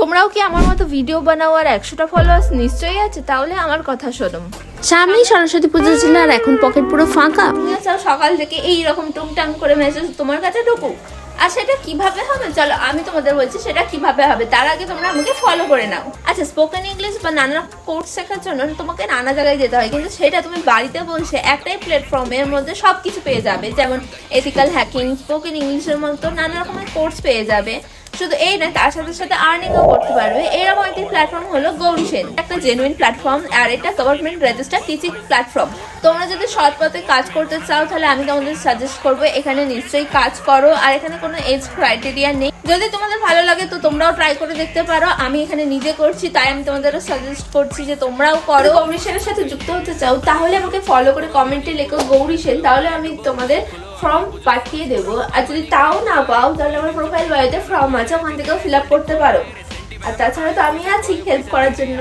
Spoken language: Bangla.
তোমরাও কি আমার মতো ভিডিও বানাও আর 100টা ফলোয়ার্স নিশ্চয়ই আছে? তাহলে আমার কথা শোনো। সামনেই সরস্বতী পুজো ছিল আর এখন পকেট পুরো ফাঁকা। তুমি চাও সকাল থেকে এইরকম টুংটাং করে মেসেজ তোমার কাছে ঢুকুক? আর সেটা কিভাবে হবে চলো আমি তোমাদের বলছি সেটা কিভাবে হবে। তার আগে তোমরা আমাকে ফলো করে নাও। আচ্ছা, স্পোকেন ইংলিশ বা নানা কোর্স শেখার জন্য তোমাকে নানা জায়গায় যেতে হয়, কিন্তু সেটা তুমি বাড়িতে বসে একটাই প্ল্যাটফর্মের মধ্যে সবকিছু পেয়ে যাবে। যেমন এথিক্যাল হ্যাকিং, স্পোকেন ইংলিশের মতো নানা রকমের কোর্স পেয়ে যাবে। শুধু এই নয়, তার সাথে সাথে আর্নিংও করতে পারবে। এরকম একটি প্ল্যাটফর্ম হলো গৌরীসেন, একটা জেনুইন প্ল্যাটফর্ম আর এটা গভর্নমেন্ট রেজিস্টার টিচিং প্ল্যাটফর্ম। তোমরা যদি সৎ পথে কাজ করতে চাও তাহলে আমি তোমাদের সাজেস্ট করবো এখানে নিশ্চয়ই কাজ করো। আর এখানে কোনো এজ ক্রাইটেরিয়া নেই। যদি তোমাদের ভালো লাগে তো তোমরাও ট্রাই করে দেখতে পারো। আমি এখানে নিজে করছি তাই আমি তোমাদেরও সাজেস্ট করছি যে তোমরাও করো। গৌরীসেনের সাথে যুক্ত হতে চাও তাহলে আমাকে ফলো করে কমেন্টে লেখো গৌরীসেন, তাহলে আমি তোমাদের ফর্ম পাঠিয়ে দেবো। আর যদি তাও না পাও তাহলে আমার প্রোফাইল বায়োতে ফর্ম আছে, ওখান থেকেও ফিল আপ করতে পারো। আর তাছাড়া তো আমি আছি হেল্প করার জন্য।